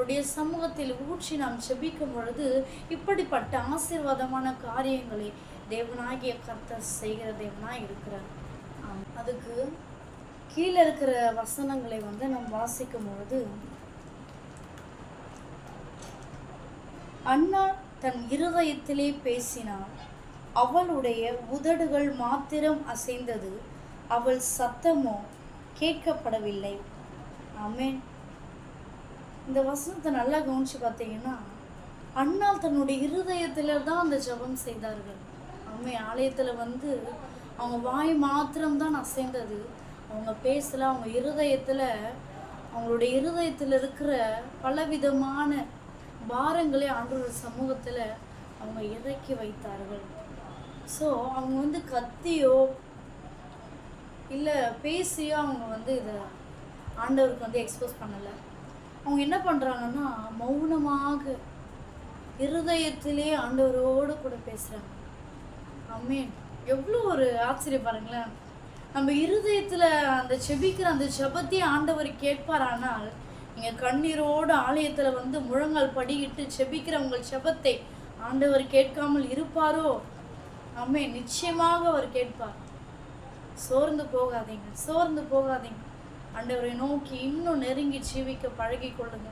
அவருடைய சமூகத்தில் ஊற்றி நாம் செபிக்கும் பொழுது இப்படிப்பட்ட ஆசீர்வாதமான காரியங்களை தேவனாகிய கர்த்தர் செய்கிற தேவனாய் இருக்கிறார். அதுக்கு கீழே இருக்கிற வசனங்களை நாம் வாசிக்கும் பொழுது, அன்னாள் தன் இருதயத்திலே பேசினாள், அவளுடைய உதடுகள் மாத்திரம் அசைந்தது, அவள் சத்தமோ கேட்கப்படவில்லை. ஆமென். இந்த வசனத்தை நல்லா கவனிச்சு பார்த்தீங்கன்னா, அன்னாள் தன்னுடைய இருதயத்தில் தான் அந்த ஜெபம் செய்தார்கள். ஆமென். ஆலயத்தில் அவங்க வாய் மாத்திரம்தான் அசைந்தது, அவங்க பேசல. அவங்க இருதயத்தில், அவங்களுடைய இருதயத்தில் இருக்கிற பலவிதமான பாரங்களை ஆண்டவருடைய சமூகத்தில் அவங்க இறக்கி வைத்தார்கள். ஸோ அவங்க கத்தியோ இல்லை பேசியோ அவங்க இதை ஆண்டவருக்கு எக்ஸ்போஸ் பண்ணலை. அவங்க என்ன பண்ணுறாங்கன்னா, மௌனமாக இருதயத்திலே ஆண்டவரோடு கூட பேசுகிறாங்க. ஆமென். எவ்வளோ ஒரு ஆச்சரியம் பாருங்களேன். நம்ம இருதயத்தில் அந்த செபிக்கிற அந்த ஜெபத்தையே ஆண்டவர் கேட்பாரானால், நீங்கள் கண்ணீரோடு ஆலயத்தில் முழங்கால் படிக்கிட்டு செபிக்கிற உங்கள் ஜெபத்தை ஆண்டவர் கேட்காமல் இருப்பாரோ? ஆமென். நிச்சயமாக அவர் கேட்பார். சோர்ந்து போகாதீங்க, சோர்ந்து போகாதீங்க. ஆண்டவரை நோக்கி இன்னும் நெருங்கி ஜீவிக்க பழகி கொள்ளுங்க.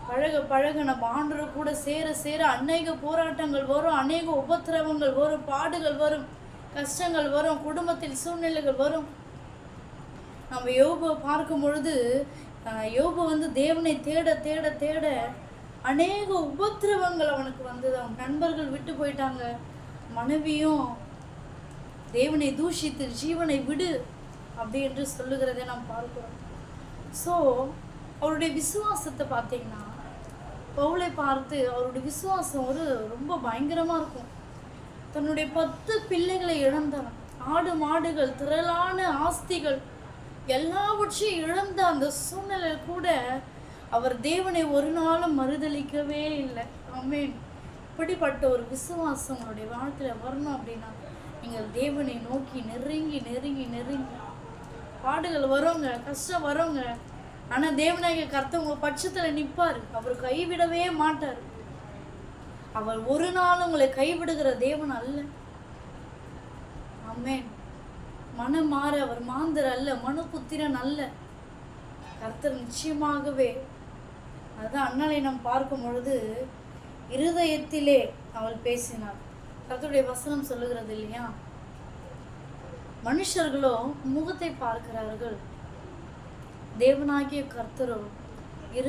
பழக பழக நம்ம ஆண்டவர் கூட சேர சேர அநேக போராட்டங்கள் வரும், அநேக உபத்திரவங்கள் வரும், பாடுகள் வரும், கஷ்டங்கள் வரும், குடும்பத்தில் சூழ்நிலைகள் வரும். நம்ம யோபு பார்க்கும் பொழுது, யோபு தேவனை தேட தேட தேட அநேக உபத்திரவங்கள் அவனுக்கு வந்தது. அவன் நண்பர்கள் விட்டு போயிட்டாங்க, மனைவியும் தேவனை தூஷித்து ஜீவனை விடு அப்படி என்று சொல்லுகிறதை நாம் பார்க்கிறோம். ஸோ அவருடைய விசுவாசத்தை பார்த்தீங்கன்னா, பவுலை பார்த்து அவருடைய விசுவாசம் ரொம்ப பயங்கரமாக இருக்கும். தன்னுடைய 10 பிள்ளைகளை இழந்தவன், ஆடு மாடுகள், திரளான ஆஸ்திகள் எல்லாவற்றையும் இழந்த அந்த சூழ்நிலை கூட அவர் தேவனை ஒரு நாளும் மறுதளிக்கவே இல்லை. ஆமென். இப்படிப்பட்ட ஒரு விசுவாசம் உங்களுடைய வாழ்க்கையில் வரணும் அப்படின்னா, நீங்கள் தேவனை நோக்கி நெருங்கி நெருங்கி நெருங்கி, பாடுகள் வருங்க, கஷ்டம் வருங்க, ஆனால் தேவனாகிய கர்த்தர் உங்கள் பட்சத்தில் நிற்பார். அவர் கைவிடவே மாட்டார். அவர் ஒரு நாள் உங்களை கைவிடுகிற தேவன் அல்ல. ஆமென். மனம் மாற அவர் மாந்தர் அல்ல, மனுபுத்திரன் அல்ல. கர்த்தர் நிச்சயமாகவே, அதுதான் அண்ணலை நாம் பார்க்கும் பொழுது, இருதயத்திலே அவள் பேசினாள். கர்த்தருடைய வசனம் சொல்லுகிறது இல்லையா, மனுஷர்களோ முகத்தை பார்க்கிறார்கள், தேவனாகிய கர்த்தரோ